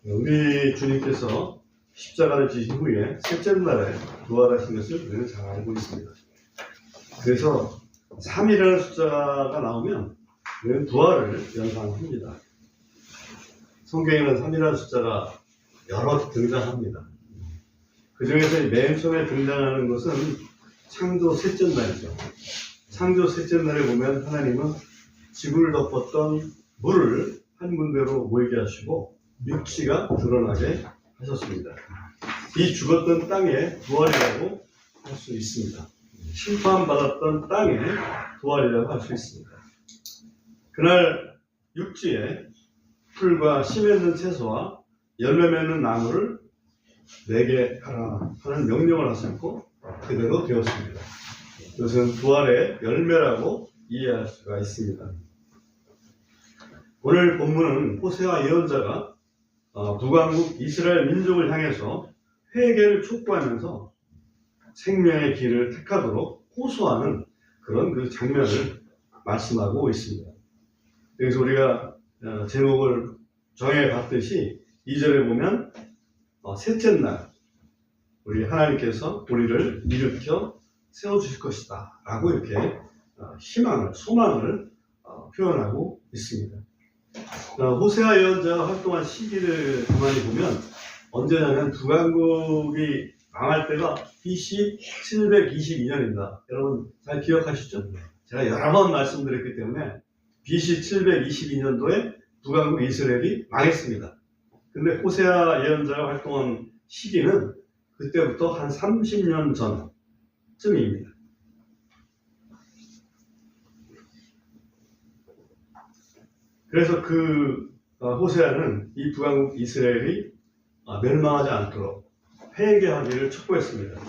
우리 주님께서 십자가를 지신 후에 셋째 날에 부활하신 것을 우리는 잘 알고 있습니다. 그래서 3이라는 숫자가 나오면 우리는 부활을 연상합니다. 성경에는 3이라는 숫자가 여러 등장합니다. 그 중에서 맨 처음에 등장하는 것은 창조 셋째 날이죠. 창조 셋째 날에 보면 하나님은 지구를 덮었던 물을 한 군데로 모이게 하시고 육지가 드러나게 하셨습니다. 이 죽었던 땅의 부활이라고 할 수 있습니다. 심판받았던 땅의 부활이라고 할 수 있습니다. 그날 육지에 풀과 씨 맺는 채소와 열매 맺는 나무를 내게 하라 하는 명령을 하셨고 그대로 되었습니다. 이것은 부활의 열매라고 이해할 수가 있습니다. 오늘 본문은 호세아 예언자가 북왕국 이스라엘 민족을 향해서 회개를 촉구하면서 생명의 길을 택하도록 호소하는 그런 그 장면을 말씀하고 있습니다. 그래서 우리가 제목을 정해봤듯이 2절에 보면 셋째 날 우리 하나님께서 우리를 일으켜 세워주실 것이다 라고 이렇게 희망을, 소망을 표현하고 있습니다. 호세아 예언자가 활동한 시기를 가만히 보면 언제냐면 북왕국이 망할 때가 BC 722년입니다. 여러분 잘 기억하시죠? 제가 여러 번 말씀드렸기 때문에 BC 722년도에 북왕국 이스라엘이 망했습니다. 근데 호세아 예언자가 활동한 시기는 그때부터 한 30년 전쯤입니다. 그래서 호세아는 이 북왕국 이스라엘이 멸망하지 않도록 회개하기를 촉구했습니다.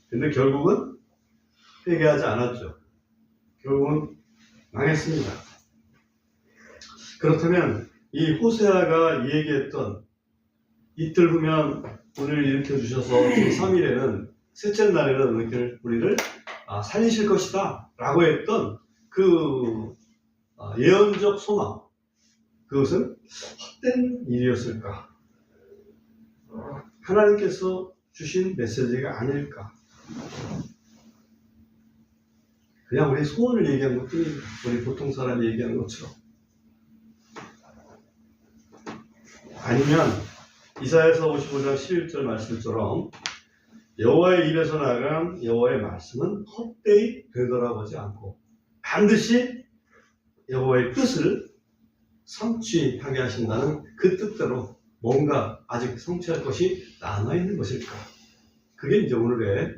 근데 결국은 회개하지 않았죠. 결국은 망했습니다. 그렇다면 이 호세아가 얘기했던 이틀 후면 우리를 일으켜 주셔서 제3일에는 셋째 날에는 우리를 살리실 것이다 라고 했던 그 예언적 소망, 그것은 헛된 일이었을까? 하나님께서 주신 메시지가 아닐까? 그냥 우리 소원을 얘기한 것뿐입니다. 우리 보통 사람이 얘기하는 것처럼. 아니면 이사야서 55장 11절 말씀처럼 여호와의 입에서 나간 여호와의 말씀은 헛되이 되돌아오지 하지 않고 반드시 여호와의 뜻을 성취하게 하신다는 그 뜻대로 뭔가 아직 성취할 것이 남아있는 것일까? 그게 이제 오늘의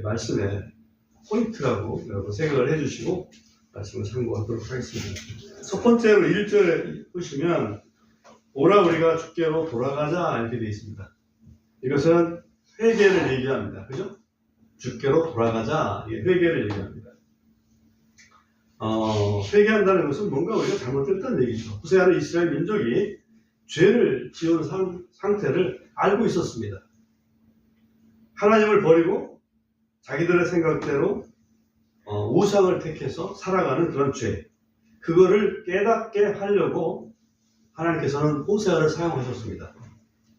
말씀의 포인트라고 여러분 생각을 해주시고 말씀을 참고하도록 하겠습니다. 첫 번째로 1절에 보시면 오라 우리가 주께로 돌아가자 이렇게 되어 있습니다. 이것은 회개를 얘기합니다. 그죠? 주께로 돌아가자, 회개를 얘기합니다. 회개한다는 것은 뭔가 우리가 잘못했다는 얘기죠. 호세아는 이스라엘 민족이 죄를 지은 상태를 알고 있었습니다. 하나님을 버리고 자기들의 생각대로 우상을 택해서 살아가는 그런 죄, 그거를 깨닫게 하려고 하나님께서는 호세아를 사용하셨습니다.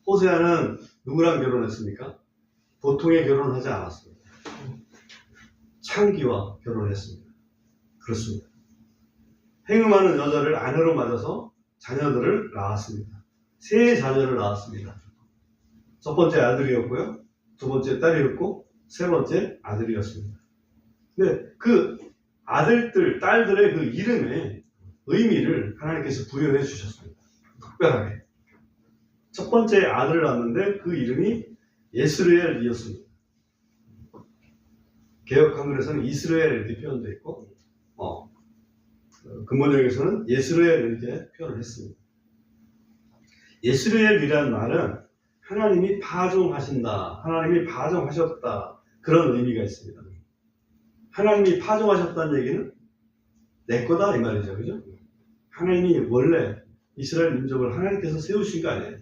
호세아는 누구랑 결혼했습니까? 보통의 결혼을 하지 않았습니다. 창기와 결혼했습니다. 그렇습니다. 행음하는 여자를 아내로 맞아서 자녀들을 낳았습니다. 세 자녀를 낳았습니다. 첫 번째 아들이었고요, 두 번째 딸이었고, 세 번째 아들이었습니다. 근데 그 아들들, 딸들의 그 이름에 의미를 하나님께서 부여해 주셨습니다. 특별하게. 첫 번째 아들을 낳았는데 그 이름이 예스르엘이었습니다. 개역 한글에서는 이스라엘 이렇게 표현되어 있고, 근본역에서는 예스르엘 이렇게 표현을 했습니다. 예스르엘이라는 말은 하나님이 파종하신다, 하나님이 파종하셨다, 그런 의미가 있습니다. 하나님이 파종하셨다는 얘기는 내 거다 이 말이죠. 그죠? 하나님이 원래 이스라엘 민족을 하나님께서 세우신 거 아니에요.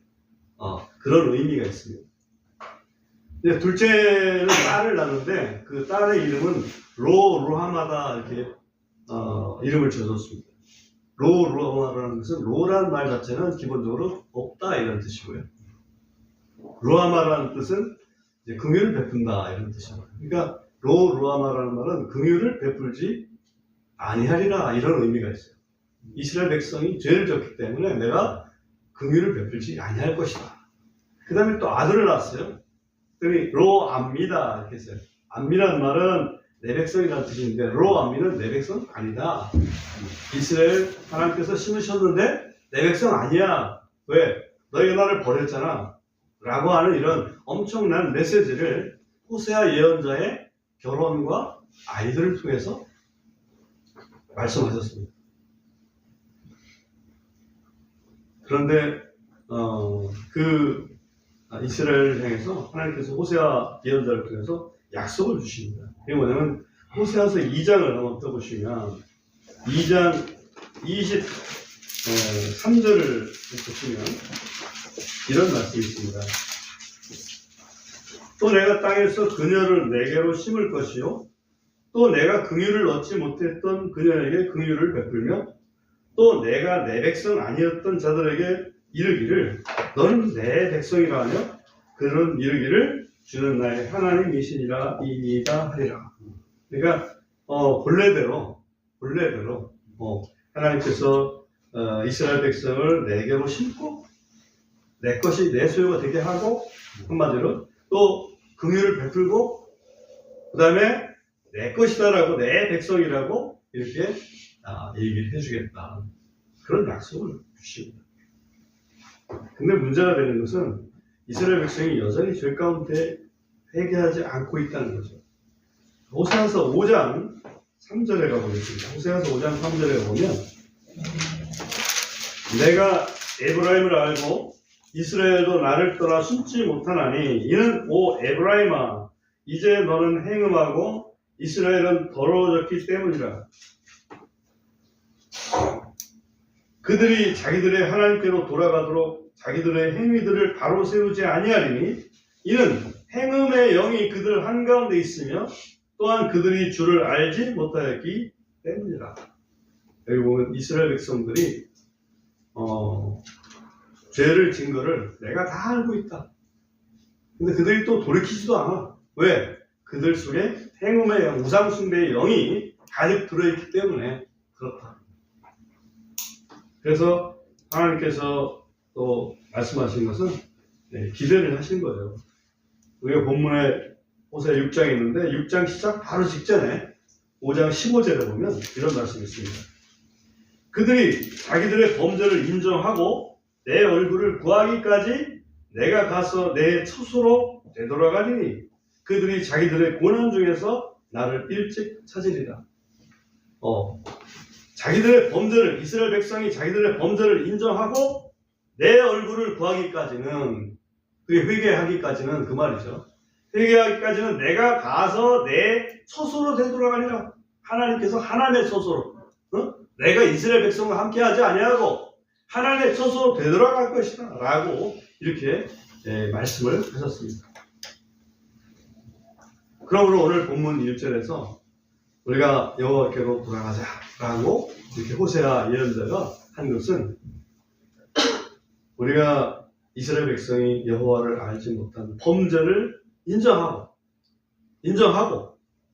그런 의미가 있습니다. 근데 둘째는 딸을 낳는데 그 딸의 이름은 로하마다 이렇게 이름을 지어줬습니다. 로아마라는 것은 로라는 말 자체는 기본적으로 없다 이런 뜻이고요. 로아마라는 뜻은 이제 긍휼을 베푼다 이런 뜻이고요. 그러니까 로아마라는 말은 긍휼을 베풀지 아니하리라 이런 의미가 있어요. 이스라엘 백성이 죄를 졌기 때문에 내가 긍휼을 베풀지 아니할 것이다. 그 다음에 또 아들을 낳았어요. 그러니 로암미다 이렇게 했어요. 암미라는 말은 내 백성이라는 뜻인데 로암미는 내 백성 아니다. 이스라엘 하나님께서 심으셨는데 내 백성 아니야. 왜? 너희가 나를 버렸잖아. 라고 하는 이런 엄청난 메시지를 호세아 예언자의 결혼과 아이들을 통해서 말씀하셨습니다. 그런데 이스라엘을 향해서 하나님께서 호세아 예언자를 통해서 약속을 주십니다. 그게 뭐냐면 호세아서 2장을 한번 떠보시면 2장 23절을 보시면 이런 말씀이 있습니다. 또 내가 땅에서 그녀를 내게로 심을 것이요 또 내가 긍휼을 얻지 못했던 그녀에게 긍휼을 베풀며 또 내가 내 백성 아니었던 자들에게 이르기를 너는 내 백성이라 하며 그는 이르기를 주는 나의 하나님이시니라 이이다 하리라. 그러니까 본래대로 하나님께서 이스라엘 백성을 내게로 심고 내 것이 내 소유가 되게 하고 한마디로 또 긍휼을 베풀고 그 다음에 내 것이다라고 내 백성이라고 이렇게 얘기를 해주겠다. 그런 약속을 주십니다. 근데 문제가 되는 것은 이스라엘 백성이 여전히 죄 가운데 회개하지 않고 있다는 거죠. 호세아서 5장 3절에 가보겠습니다. 호세아서 5장 3절에 보면 내가 에브라임을 알고 이스라엘도 나를 떠나 숨지 못하나니 이는 오 에브라임아 이제 너는 행음하고 이스라엘은 더러워졌기 때문이라. 그들이 자기들의 하나님께로 돌아가도록 자기들의 행위들을 바로 세우지 아니하리니 이는 행음의 영이 그들 한가운데 있으며 또한 그들이 주를 알지 못하였기 때문이라. 여기 보면 이스라엘 백성들이 죄를 진 거를 내가 다 알고 있다. 근데 그들이 또 돌이키지도 않아. 왜? 그들 속에 행음의 영, 우상숭배의 영이 가득 들어있기 때문에 그렇다. 그래서 하나님께서 또 말씀하신 것은 기대를 하신 거예요. 우리가 본문에 호세아 6장에 있는데 6장 시작 바로 직전에 5장 15절에 보면 이런 말씀이 있습니다. 그들이 자기들의 범죄를 인정하고 내 얼굴을 구하기까지 내가 가서 내 처소로 되돌아가리니 그들이 자기들의 고난 중에서 나를 일찍 찾으리라. 자기들의 범죄를 이스라엘 백성이 자기들의 범죄를 인정하고 내 얼굴을 구하기까지는 그게 회개하기까지는 그 말이죠. 회개하기까지는 내가 가서 내 처소로 되돌아가리라. 하나님께서 하나님의 처소로 내가 이스라엘 백성과 함께하지 아니하고 하나님의 처소로 되돌아갈 것이다 라고 이렇게 말씀을 하셨습니다. 그러므로 오늘 본문 1절에서 우리가 여호와께로 돌아가자 라고 이렇게 호세아 예언자가 한 것은 우리가 이스라엘 백성이 여호와를 알지 못한 범죄를 인정하고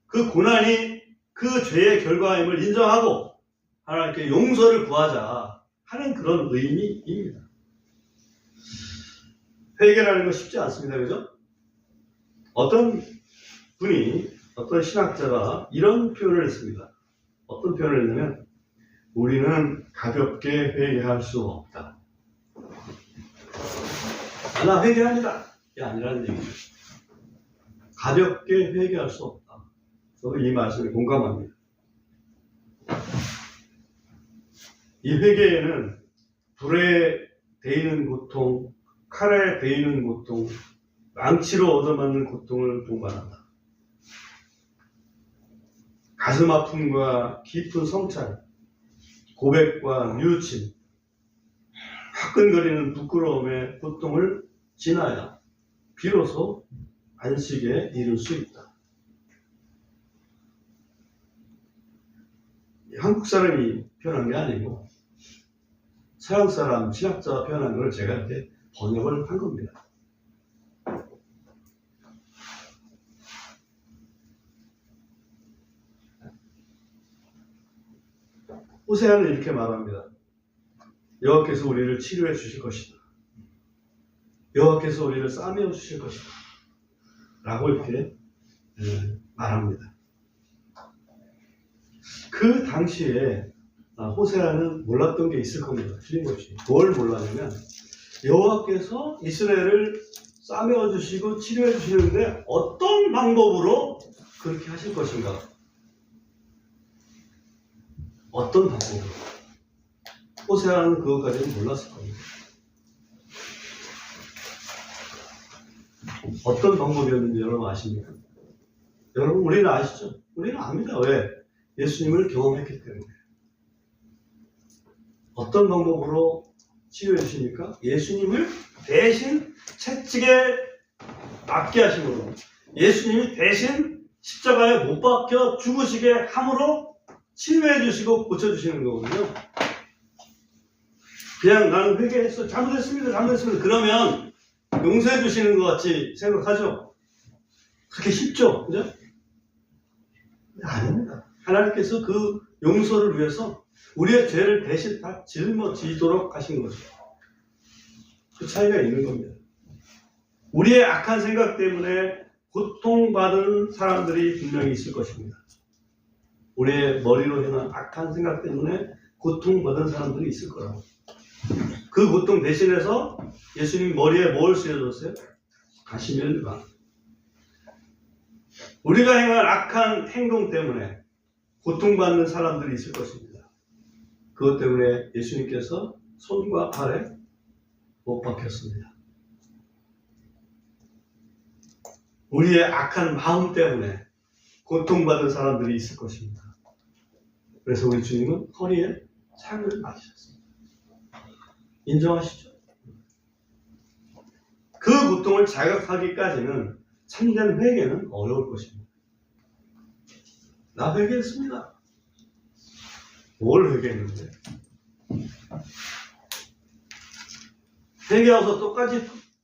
그 고난이 그 죄의 결과임을 인정하고 하나님께 용서를 구하자 하는 그런 의미입니다. 회개라는 건 쉽지 않습니다. 그죠? 어떤 신학자가 이런 표현을 했습니다. 어떤 표현을 했냐면 우리는 가볍게 회개할 수 없다. 나 회개합니다. 이게 아니라는 얘기죠. 가볍게 회개할 수 없다. 저도 이 말씀에 공감합니다. 이 회개에는 불에 데이는 고통, 칼에 데이는 고통, 망치로 얻어맞는 고통을 동반한다. 가슴 아픔과 깊은 성찰, 고백과 뉘우침, 화끈거리는 부끄러움의 고통을 지나야 비로소 안식에 이를 수 있다. 한국 사람이 표현한 게 아니고 서양 사람 신학자가 표현한 걸 제가 이렇게 번역을 한 겁니다. 호세아는 이렇게 말합니다. 여호와께서 우리를 치료해 주실 것이다. 여호와께서 우리를 싸매어 주실 것이다. 라고 이렇게 말합니다. 그 당시에 호세아는 몰랐던 게 있을 겁니다. 틀림없이. 뭘 몰랐냐면 여호와께서 이스라엘을 싸매어 주시고 치료해 주시는데 어떤 방법으로 그렇게 하실 것인가. 어떤 방법으로. 호세아는 그것까지는 몰랐을 겁니다. 어떤 방법이었는지 여러분 아십니까? 여러분 우리는 아시죠? 우리는 압니다. 왜? 예수님을 경험했기 때문에. 어떤 방법으로 치유해 주십니까? 예수님을 대신 채찍에 맞게 하심으로, 예수님이 대신 십자가에 못 박혀 죽으시게 함으로 치유해 주시고 고쳐 주시는 거거든요. 그냥 나는 회개했어, 잘못했습니다 그러면 용서해 주시는 것 같이 생각하죠? 그렇게 쉽죠? 그죠? 아닙니다. 하나님께서 그 용서를 위해서 우리의 죄를 대신 다 짊어지도록 하신 거죠. 그 차이가 있는 겁니다. 우리의 악한 생각 때문에 고통받은 사람들이 분명히 있을 것입니다. 우리의 머리로 행한 악한 생각 때문에 고통받은 사람들이 있을 거라고. 그 고통 대신해서 예수님 머리에 뭘 씌워줬어요? 가시면류관. 우리가 행한 악한 행동 때문에 고통받는 사람들이 있을 것입니다. 그것 때문에 예수님께서 손과 발에 못 박혔습니다. 우리의 악한 마음 때문에 고통받은 사람들이 있을 것입니다. 그래서 우리 주님은 허리에 창을 맞으셨습니다. 인정하시죠? 그 고통을 자각하기까지는 참된 회개는 어려울 것입니다. 나 회개했습니다. 뭘 회개했는데? 회개하고서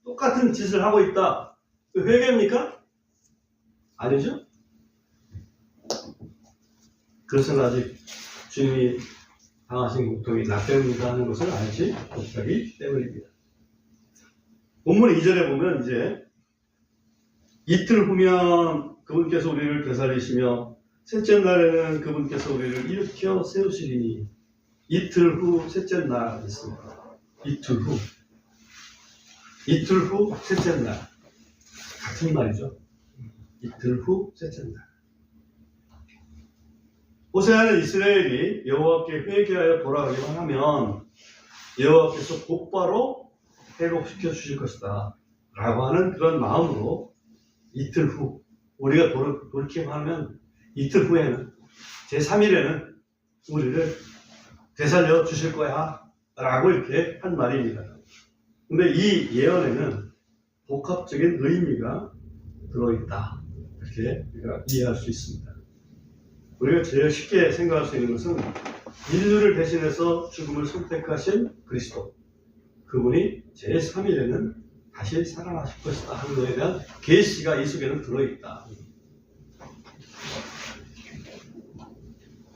똑같은 짓을 하고 있다. 그 회개입니까? 아니죠? 그것은 아직 주님이 당하신 고통이 나 때문이다 하는 것을 알지 못하기 때문입니다. 본문 2절에 보면 이제 이틀 후면 그분께서 우리를 되살리시며 셋째 날에는 그분께서 우리를 일으켜 세우시리니, 이틀 후 셋째 날 있습니다. 이틀 후 셋째 날 같은 말이죠. 이틀 후 셋째 날. 호세아는 이스라엘이 여호와께 회개하여 돌아가기만 하면 여호와께서 곧바로 회복시켜 주실 것이다 라고 하는 그런 마음으로 이틀 후, 우리가 돌이켜하면 이틀 후에는 제3일에는 우리를 되살려 주실 거야 라고 이렇게 한 말입니다. 근데 이 예언에는 복합적인 의미가 들어있다, 이렇게 우리가 이해할 수 있습니다. 우리가 제일 쉽게 생각할 수 있는 것은 인류를 대신해서 죽음을 선택하신 그리스도, 그분이 제3일에는 다시 살아나실 것이다 하는 것에 대한 계시가 이 속에는 들어있다.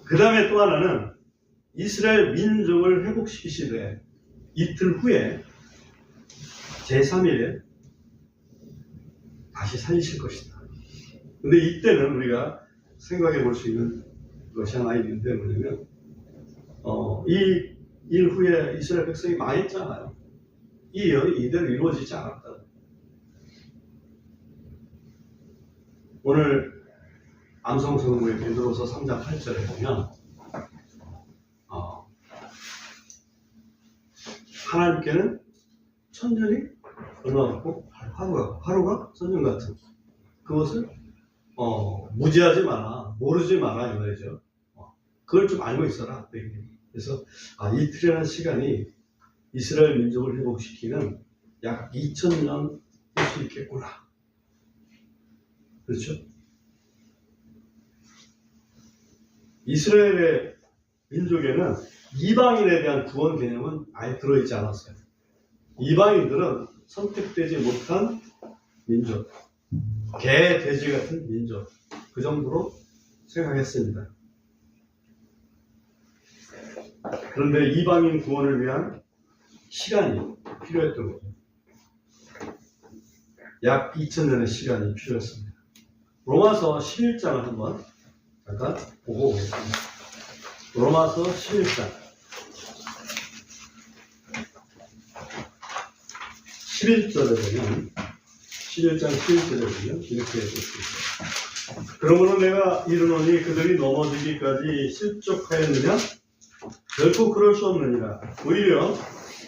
그 다음에 또 하나는 이스라엘 민족을 회복시키시되 이틀 후에 제3일에 다시 살리실 것이다. 근데 이때는 우리가 생각해 볼 수 있는 것이 하나 있는데 뭐냐면 이 일 후에 이스라엘 백성이 망했잖아요. 이 예언이 이대로 이루어지지 않았다. 오늘 암송성구의 베드로서 3장 8절에 보면 하나님께는 천년이 얼마 같고 하루가 천년 같은, 그것을 무지하지 마라, 모르지 마라 이 말이죠. 그걸 좀 알고 있어라. 그래서 이틀이라는 시간이 이스라엘 민족을 회복시키는 약 2000년 할 수 있겠구나. 그렇죠? 이스라엘의 민족에는 이방인에 대한 구원 개념은 아예 들어있지 않았어요. 이방인들은 선택되지 못한 민족, 개, 돼지 같은 민족, 그 정도로 생각했습니다. 그런데 이방인 구원을 위한 시간이 필요했던 거죠. 약 2000년의 시간이 필요했습니다. 로마서 11장을 한번 잠깐 보고 오겠습니다. 로마서 11장 11절에 보면 11장 11절에 보면 이렇게 볼 수 있어요. 그러므로 내가 이르노니 그들이 넘어지기까지 실족하였느냐? 결코 그럴 수 없느니라. 오히려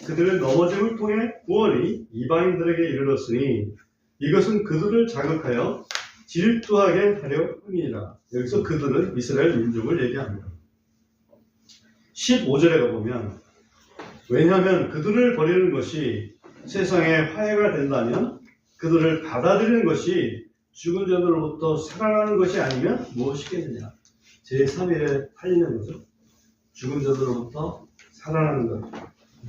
그들의 넘어짐을 통해 구원이 이방인들에게 이르렀으니 이것은 그들을 자극하여 질투하게 하려 함이니라. 여기서 그들은 이스라엘 민족을 얘기합니다. 15절에 가보면 왜냐하면 그들을 버리는 것이 세상에 화해가 된다면 그들을 받아들이는 것이 죽은 자들로부터 살아나는 것이 아니면 무엇이겠느냐. 제3일에 살리는 거죠. 죽은 자들로부터 살아나는 것.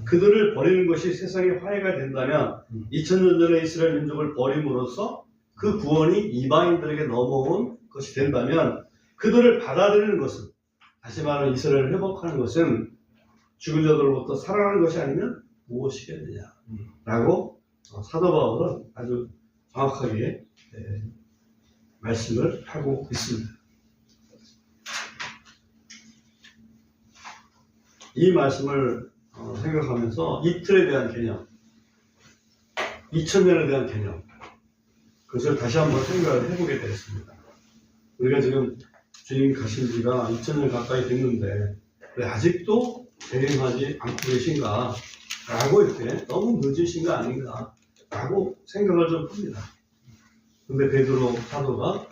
그들을 버리는 것이 세상에 화해가 된다면 2000년 전에 이스라엘 민족을 버림으로써 그 구원이 이방인들에게 넘어온 것이 된다면 그들을 받아들이는 것은, 다시 말하면 이스라엘을 회복하는 것은 죽은 자들로부터 살아나는 것이 아니면 무엇이겠느냐 라고 사도 바울은 아주 정확하게 말씀을 하고 있습니다. 이 말씀을 생각하면서 이틀에 대한 개념, 2000년에 대한 개념, 그것을 다시 한번 생각을 해보게 되었습니다. 우리가 지금 주님 가신 지가 2000년 가까이 됐는데 왜 아직도 대행하지 않고 계신가 라고 이렇게 너무 늦으신 거 아닌가 라고 생각을 좀 합니다. 근데 베드로 사도가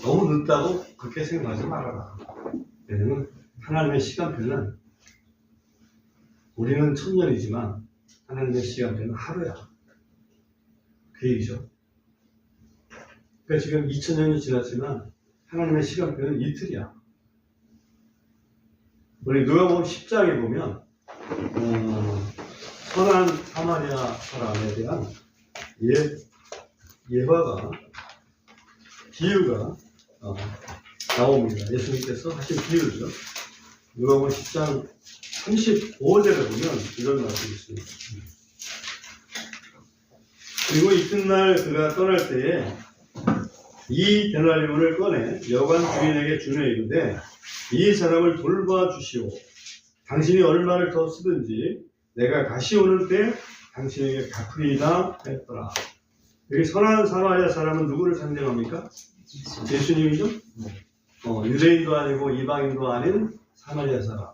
너무 늦다고 그렇게 생각하지 말아라. 왜냐면 하나님의 시간표는 우리는 1000년이지만 하나님의 시간표는 하루야. 그 얘기죠. 그러니까 지금 2000년이 지났지만 하나님의 시간표는 이틀이야. 우리 누가복음 10장에 보면 선한 사마리아 사람에 대한 예화가, 비유가 나옵니다. 예수님께서 하신 비유죠. 누가복음 10장 35절에 보면 이런 말씀이 있습니다. 그리고 이튿날 그가 떠날 때에 이 데나리온을 꺼내 여관 주인에게 주며 이르되 이 사람을 돌봐주시오. 당신이 얼마를 더 쓰든지 내가 다시 오는 때 당신에게 갚으리이다 했더라. 여기 선한 사마리아 사람은 누구를 상징합니까? 예수님이죠? 유대인도 아니고 이방인도 아닌 사마리아 사람.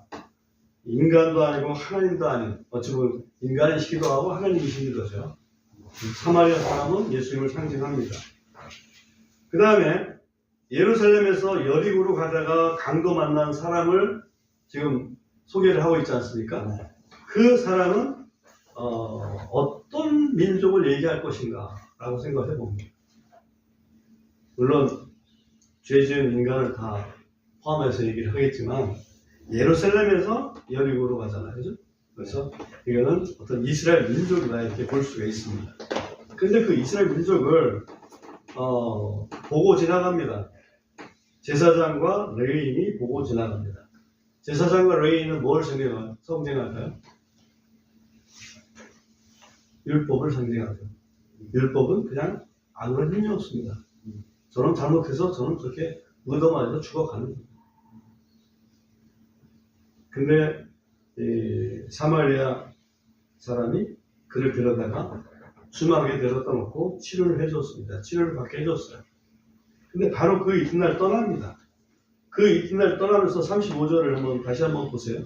인간도 아니고 하나님도 아닌, 어찌 보면 인간이시기도 하고 하나님이시기도 하죠. 사마리아 사람은 예수님을 상징합니다. 그 다음에 예루살렘에서 여리고로 가다가 강도 만난 사람을 지금 소개를 하고 있지 않습니까? 그 사람은 어떤 민족을 얘기할 것인가 라고 생각을 해봅니다. 물론 죄 지은 인간을 다 포함해서 얘기를 하겠지만 예루살렘에서 여리고로 가잖아요. 그죠? 그래서 이거는 어떤 이스라엘 민족이다 이렇게 볼 수가 있습니다. 근데 그 이스라엘 민족을 보고 지나갑니다. 제사장과 레위인이 보고 지나갑니다. 제사장과 레위인은 뭘 상징할까요? 율법을 상징하죠. 율법은 그냥 아무런 힘이 없습니다. 저는 잘못해서 저는 그렇게 얻어맞아서 죽어가는 겁니다. 근데 사마리아 사람이 그를 데려다가 주막에 데려다 놓고 치료를 해줬습니다. 치료를 받게 해줬어요. 근데 바로 그 이튿날 떠납니다. 그 이튿날 떠나면서 35절을 다시 한번 보세요.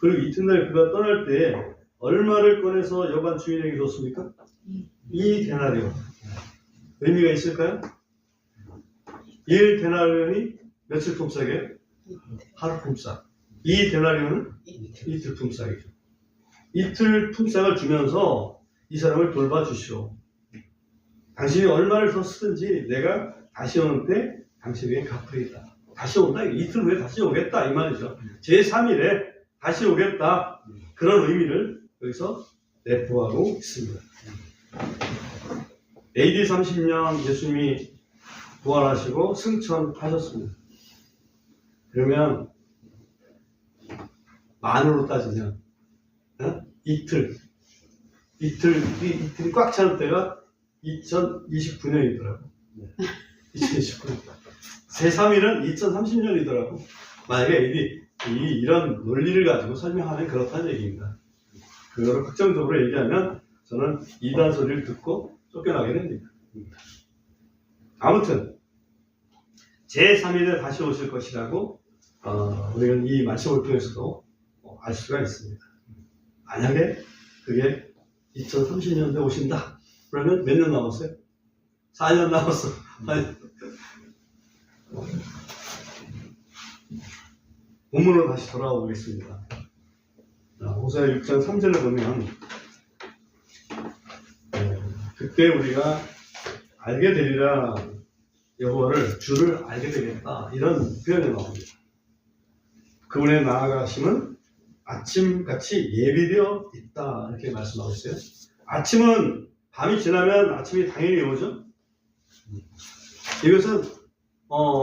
그리고 이튿날 그가 떠날 때 얼마를 꺼내서 여관 주인에게 줬습니까? 이 데나리온. 의미가 있을까요? 1 데나리온이 며칠 품삯이에요? 하루 품삯. 이 데나리온은 이틀 품삯이죠. 이틀 품삯을 주면서 이 사람을 돌봐주시오. 당신이 얼마를 더 쓰든지 내가 다시 오는 때 당신에게 갚으리다. 다시 온다. 이틀 후에 다시 오겠다. 이 말이죠. 제3일에 다시 오겠다. 그런 의미를 여기서 내포하고 있습니다. AD 30년 예수님이 부활하시고 승천하셨습니다. 그러면 만으로 따지면 이틀이 꽉 차는 때가 2029년이더라고. 2029년. 제3일은 2030년이더라고. 만약에 이런 논리를 가지고 설명하면 그렇다는 얘기입니다. 그거를 확정적으로 얘기하면 저는 이단 소리를 듣고 쫓겨나게 됩니다. 아무튼 제3일에 다시 오실 것이라고 우리는 이 말씀을 통해서도 알 수가 있습니다. 만약에 그게 2030년대에 오신다. 그러면 몇 년 남았어요? 4년 남았어. 본문으로 다시 돌아와 보겠습니다. 호세아 6장 3절에 보면 그때 우리가 알게 되리라, 여호와를 주를 알게 되겠다, 이런 표현이 나옵니다. 그분의 나아가심은 아침같이 예비되어 있다, 이렇게 말씀하고 있어요. 아침은 밤이 지나면 아침이 당연히 오죠. 이것은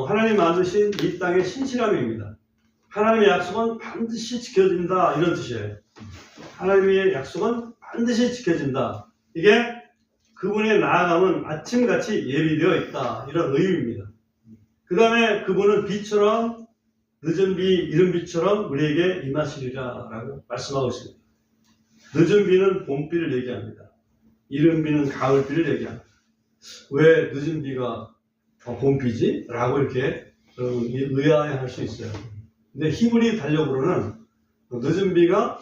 하나님 만드신 이 땅의 신실함입니다. 하나님의 약속은 반드시 지켜진다, 이런 뜻이에요. 하나님의 약속은 반드시 지켜진다. 이게 그분의 나아감은 아침같이 예비되어 있다, 이런 의미입니다. 그 다음에 그분은 비처럼, 늦은 비, 이른 비처럼 우리에게 임하시리라 라고 말씀하고 있습니다. 늦은 비는 봄비를 얘기합니다. 이른 비는 가을비를 얘기합니다. 왜 늦은 비가 봄비지? 라고 이렇게 의아해할 수 있어요. 근데 히브리 달력으로는 늦은 비가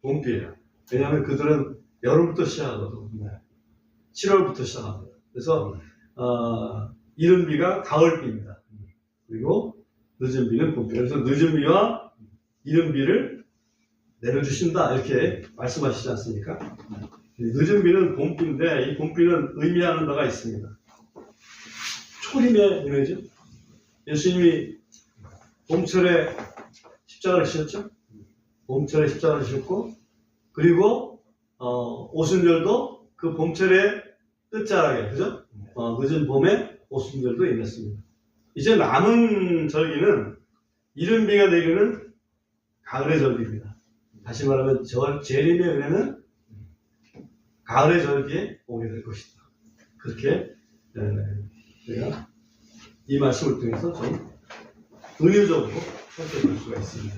봄비예요. 왜냐하면 그들은 여름부터 시작하거든요. 7월부터 시작합니다. 그래서 이른 비가 가을비입니다. 그리고 늦은 비는 봄비. 그래서 늦은 비와 이른 비를 내려주신다, 이렇게 말씀하시지 않습니까? 늦은 비는 봄비인데 이 봄비는 의미하는 바가 있습니다. 초림의 은혜죠. 예수님이 봄철에 십자가를 지셨죠. 봄철에 십자가를 지셨고, 그리고 오순절도 그 봄철에 끝자락에, 그죠? 늦은 봄에 오순절도 임했습니다. 이제 남은 절기는 이른 비가 내리는 가을의 절기입니다. 다시 말하면 재림의 은혜는 가을의 절기에 오게 될 것이다. 그렇게 제가 이 말씀을 통해서 좀 은유적으로 설득할 수가 있습니다.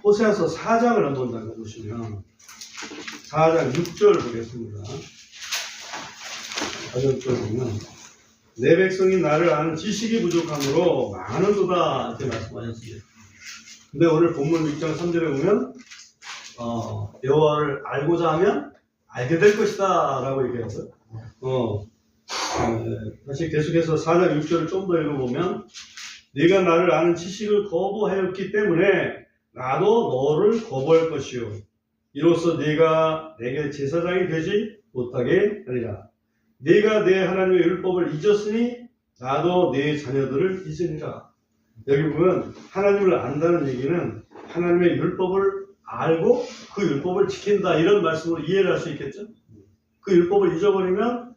호세아서 4장을 한번 읽어보시면 4장 6절 보겠습니다. 4절 6절 보면 내 백성이 나를 아는 지식이 부족함으로 망하는도다, 이렇게 말씀하셨습니다. 근데 오늘 본문 6장 3절에 보면 여호와를 알고자 하면 알게 될 것이다 라고 얘기해서 다시 계속해서 4장 6절을 좀 더 읽어보면 네가 나를 아는 지식을 거부하였기 때문에 나도 너를 거부할 것이요 이로써 네가 내게 제사장이 되지 못하게 하리라. 네가 내 하나님의 율법을 잊었으니 나도 네 자녀들을 잊으리라. 여기 보면 하나님을 안다는 얘기는 하나님의 율법을 알고 그 율법을 지킨다, 이런 말씀으로 이해를 할 수 있겠죠. 그 율법을 잊어버리면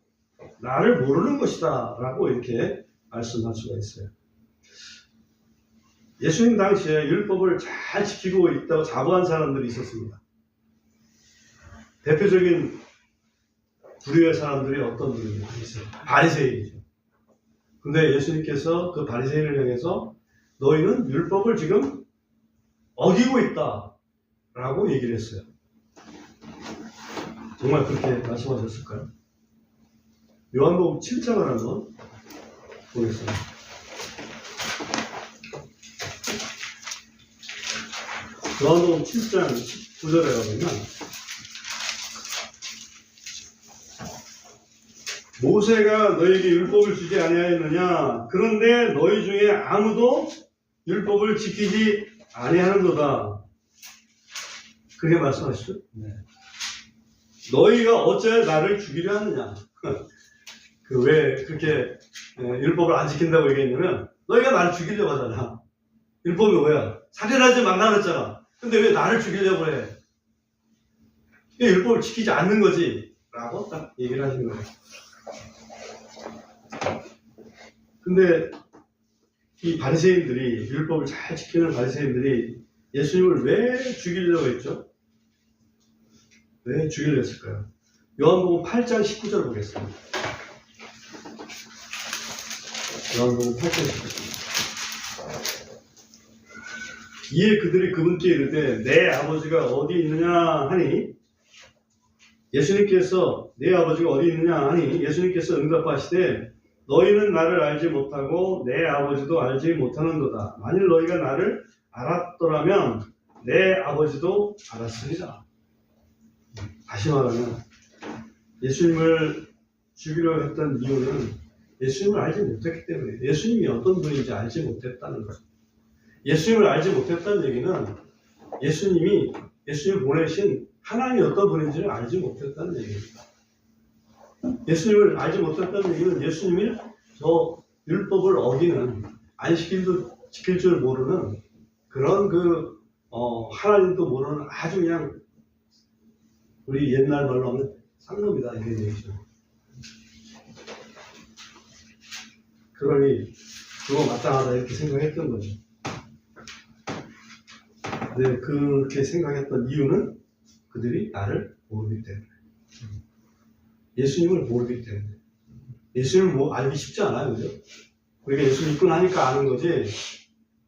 나를 모르는 것이다 라고 이렇게 말씀할 수가 있어요. 예수님 당시에 율법을 잘 지키고 있다고 자부한 사람들이 있었습니다. 대표적인 부류의 사람들이 어떤 분이 있어요? 바리새인이죠. 근데 예수님께서 그 바리새인을 향해서 너희는 율법을 지금 어기고 있다 라고 얘기를 했어요. 정말 그렇게 말씀하셨을까요? 요한복음 7장을 한번 보겠습니다. 요한복음 7장 19절에 가보면 모세가 너에게 율법을 주지 아니하였느냐? 그런데 너희 중에 아무도 율법을 지키지 아니하는도다. 그게 말씀하시죠? 네. 너희가 어째 나를 죽이려 하느냐? 그 왜 그렇게 율법을 안 지킨다고 얘기했냐면 너희가 나를 죽이려고 하잖아. 율법이 뭐야? 살인하지 말라 그랬잖아. 근데 왜 나를 죽이려고 해? 이게 율법을 지키지 않는 거지 라고 딱 얘기를 하신 거예요. 근데 이 바리새인들이 율법을 잘 지키는 바리새인들이 예수님을 왜 죽이려고 했죠? 왜 죽이려고 했을까요? 요한복음 8장 19절 보겠습니다. 요한복음 8장 19절. 이에 그들이 그분께 이르되 내 아버지가 어디 있느냐 하니 예수님께서 내 아버지가 어디 있느냐 하니 예수님께서 응답하시되 너희는 나를 알지 못하고 내 아버지도 알지 못하는도다. 만일 너희가 나를 알았더라면 내 아버지도 알았으리라. 다시 말하면 예수님을 죽이려고 했던 이유는 예수님을 알지 못했기 때문에 예수님이 어떤 분인지 알지 못했다는 거예요. 예수님을 알지 못했다는 얘기는 예수님을 보내신 하나님이 어떤 분인지를 알지 못했다는 얘기입니다. 예수님을 알지 못했다는 얘기는 예수님이 저 율법을 어기는 안식일도 지킬 줄 모르는 그런 하나님도 모르는 아주 그냥 우리 옛날 말로 하면 쌍놈이다 이런 얘기죠. 그러니 그거 마땅하다 이렇게 생각했던 거죠. 네, 그렇게 생각했던 이유는 그들이 나를 모르기 때문에. 예수님을 모르기 때문에. 예수님을 알기 쉽지 않아요, 그죠? 우리가 예수 믿고 나니까 아는 거지,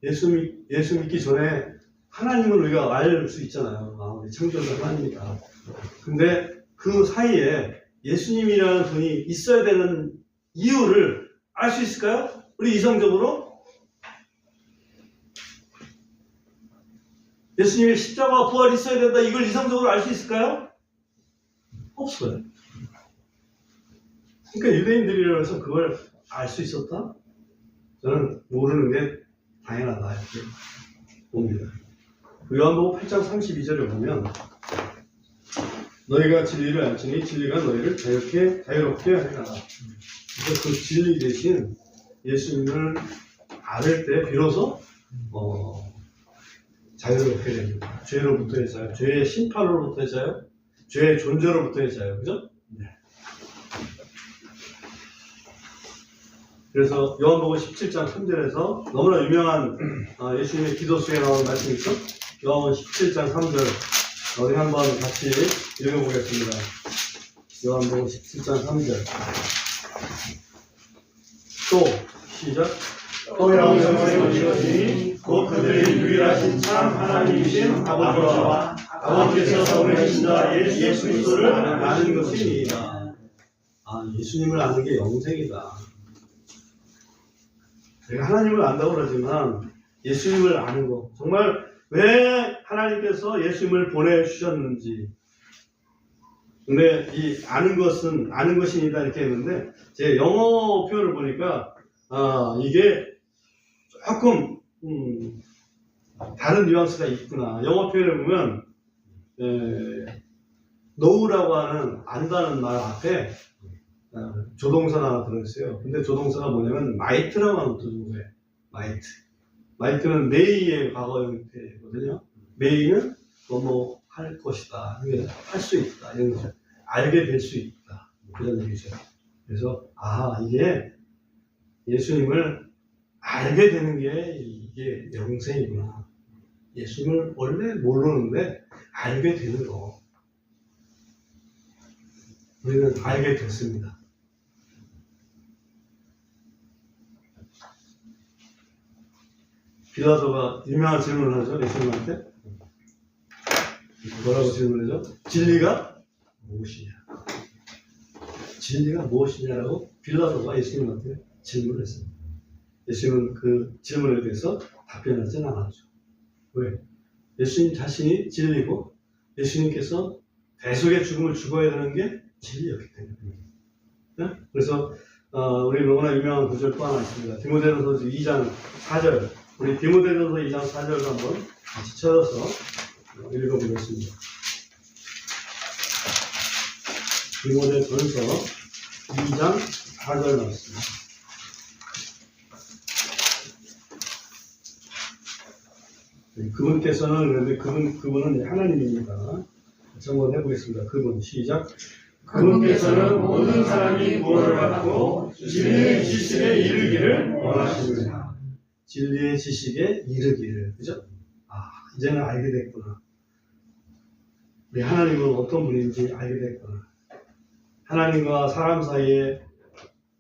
예수 믿기 전에 하나님을 우리가 알 수 있잖아요. 우리 창조주 하나님이다. 근데 그 사이에 예수님이라는 분이 있어야 되는 이유를 알 수 있을까요? 우리 이성적으로? 예수님의 십자가와 부활이 있어야 된다. 이걸 이성적으로 알 수 있을까요? 없어요. 그러니까 유대인들이라고 해서 그걸 알 수 있었다? 저는 모르는 게 당연하다 이렇게 봅니다. 요한복음 8장 32절에 보면 너희가 진리를 알지니 진리가 너희를 자유롭게 하리라. 그래서 그 진리 대신 예수님을 알을 때 비로소 자유롭게 됩니다. 죄로부터의 자유, 죄의 심판으로부터의 자유, 죄의 존재로부터의 자유, 그죠? 네. 그래서 요한복음 17장 3절에서 너무나 유명한 예수님의 기도 속에 나오는 말씀이 있죠? 요한복음 17장 3절 우리 한번 같이 읽어보겠습니다. 요한복음 17장 3절 또 시작 또 영생을 이루시니 곧 그들의 유일하신 참 하나님이신 아버지와 아버지께서 보내신 자 예수 그리스도를 아는 것이니이다. 예수님을 아는 게 영생이다. 내가 하나님을 안다고 그러지만 예수님을 아는 거, 정말 왜 하나님께서 예수님을 보내주셨는지. 근데 이 아는 것이니다 이렇게 했는데 제 영어 표현을 보니까 이게 조금 다른 뉘앙스가 있구나. 영어 표현을 보면 know라고 하는 안다는 말 앞에 조동사가 하나 들어있어요. 근데 조동사가 뭐냐면 might라고 하는 조동사예요. might는 may의 과거 형태거든요. may는 뭐 할 것이다, 할 수 있다, 이런 거죠. 알게 될 수 있다, 그런 얘기죠. 그래서 이게 예수님을 알게 되는 게 이게 영생이구나. 예수님을 원래 모르는데 알게 되는 거. 우리는 알게 됐습니다. 빌라도가 유명한 질문을 하죠, 예수님한테. 뭐라고 질문하죠? 진리가 무엇이냐? 진리가 무엇이냐라고 빌라도가 예수님한테 질문을 했습니다. 예수님은 그 질문에 대해서 답변하지는 않았죠. 왜? 예수님 자신이 진리고 예수님께서 대속의 죽음을 죽어야 되는 게 진리였기 때문에. 네? 그래서 우리 너무나 유명한 구절 또 하나 있습니다. 디모데전서 2장 4절. 우리 디모데전서 2장 4절을 한번 같이 찾아서 읽어보겠습니다. 디모데전서 2장 4절 말씀. 그분께서는, 그런데 그분은 하나님입니다. 같이 한번 해보겠습니다. 그분, 시작. 그분께서는 모든 사람이 구원을 받고 진리의 지식에 이르기를 원하십니다. 진리의 지식에 이르기를. 그죠? 이제는 알게 됐구나. 우리 하나님은 어떤 분인지 알게 됐구나. 하나님과 사람 사이에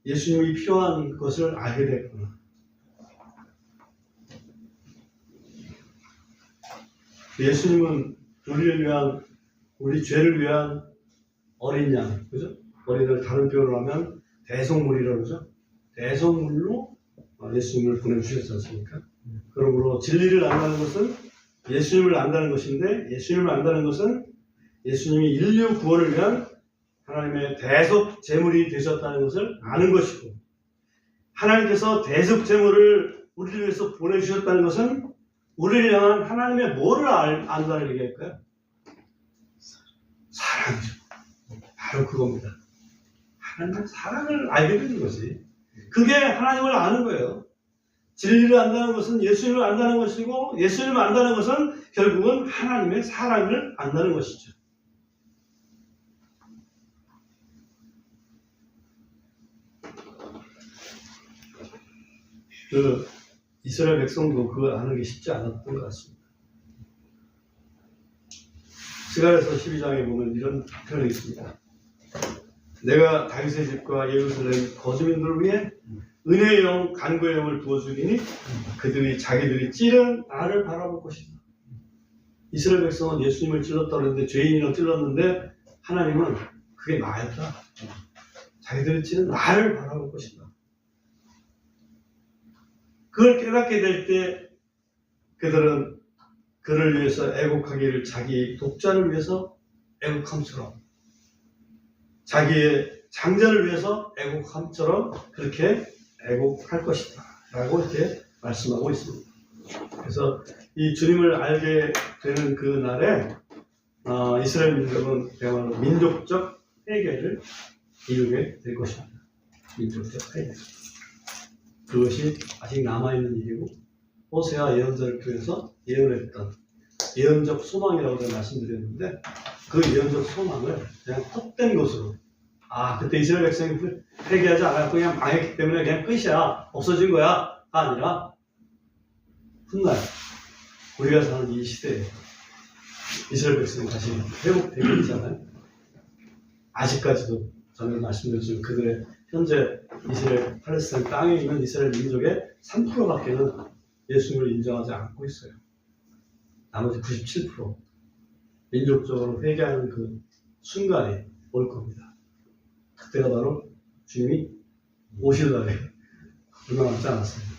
예수님이 필요한 것을 알게 됐구나. 예수님은 우리를 위한, 우리 죄를 위한 어린 양, 그죠? 어린이들 다른 표현을 하면 대속물이라고 그러죠? 대속물로 예수님을 보내주셨지 않습니까? 그러므로 진리를 안다는 것은 예수님을 안다는 것인데, 예수님을 안다는 것은 예수님이 인류 구원을 위한 하나님의 대속 제물이 되셨다는 것을 아는 것이고, 하나님께서 대속 제물을 우리를 위해서 보내주셨다는 것은 우리를 향한 하나님의 뭐를 안다는 얘기일까요? 사랑이죠. 바로 그겁니다. 하나님의 사랑을 알게 되는 거지. 그게 하나님을 아는 거예요. 진리를 안다는 것은 예수님을 안다는 것이고, 예수님을 안다는 것은 결국은 하나님의 사랑을 안다는 것이죠. 이스라엘 백성도 그걸 아는 게 쉽지 않았던 것 같습니다. 스가랴서 12장에 보면 이런 표현이 있습니다. 내가 다윗의 집과 예루살렘 거주민들을 위해 은혜의 영, 간구의 영을 부어주리니 그들이 자기들이 찌른 나를 바라볼 것이다. 이스라엘 백성은 예수님을 찔렀다고 했는데, 죄인이라고 찔렀는데, 하나님은 그게 나였다. 자기들이 찌른 나를 바라볼 것이다. 그걸 깨닫게 될 때 그들은 그를 위해서 애곡하기를, 자기 독자를 위해서 애곡함처럼, 자기의 장자를 위해서 애곡함처럼 그렇게 애곡할 것이다 라고 이렇게 말씀하고 있습니다. 그래서 이 주님을 알게 되는 그 날에 이스라엘 민족은 그야말로 민족적 회개를 이루게 될 것입니다. 민족적 회개. 그것이 아직 남아있는 일이고, 호세아 예언자를 통해서 예언했던 예언적 소망이라고 제가 말씀드렸는데, 그 예언적 소망을 그냥 헛된 것으로, 그때 이스라엘 백성이 회개하지 않았고 그냥 망했기 때문에 그냥 끝이야, 없어진 거야 가 아니라, 훗날 우리가 사는 이 시대에 이스라엘 백성이 다시 회복되고 있잖아요. 아직까지도 저는 말씀드렸지만 그들의 현재 이스라엘 팔레스타인 땅에 있는 이스라엘 민족의 3%밖에는 예수님을 인정하지 않고 있어요. 나머지 97% 민족적으로 회개하는 그 순간이 올 겁니다. 그때가 바로 주님이 오실 날에 얼마 남지 않았습니다.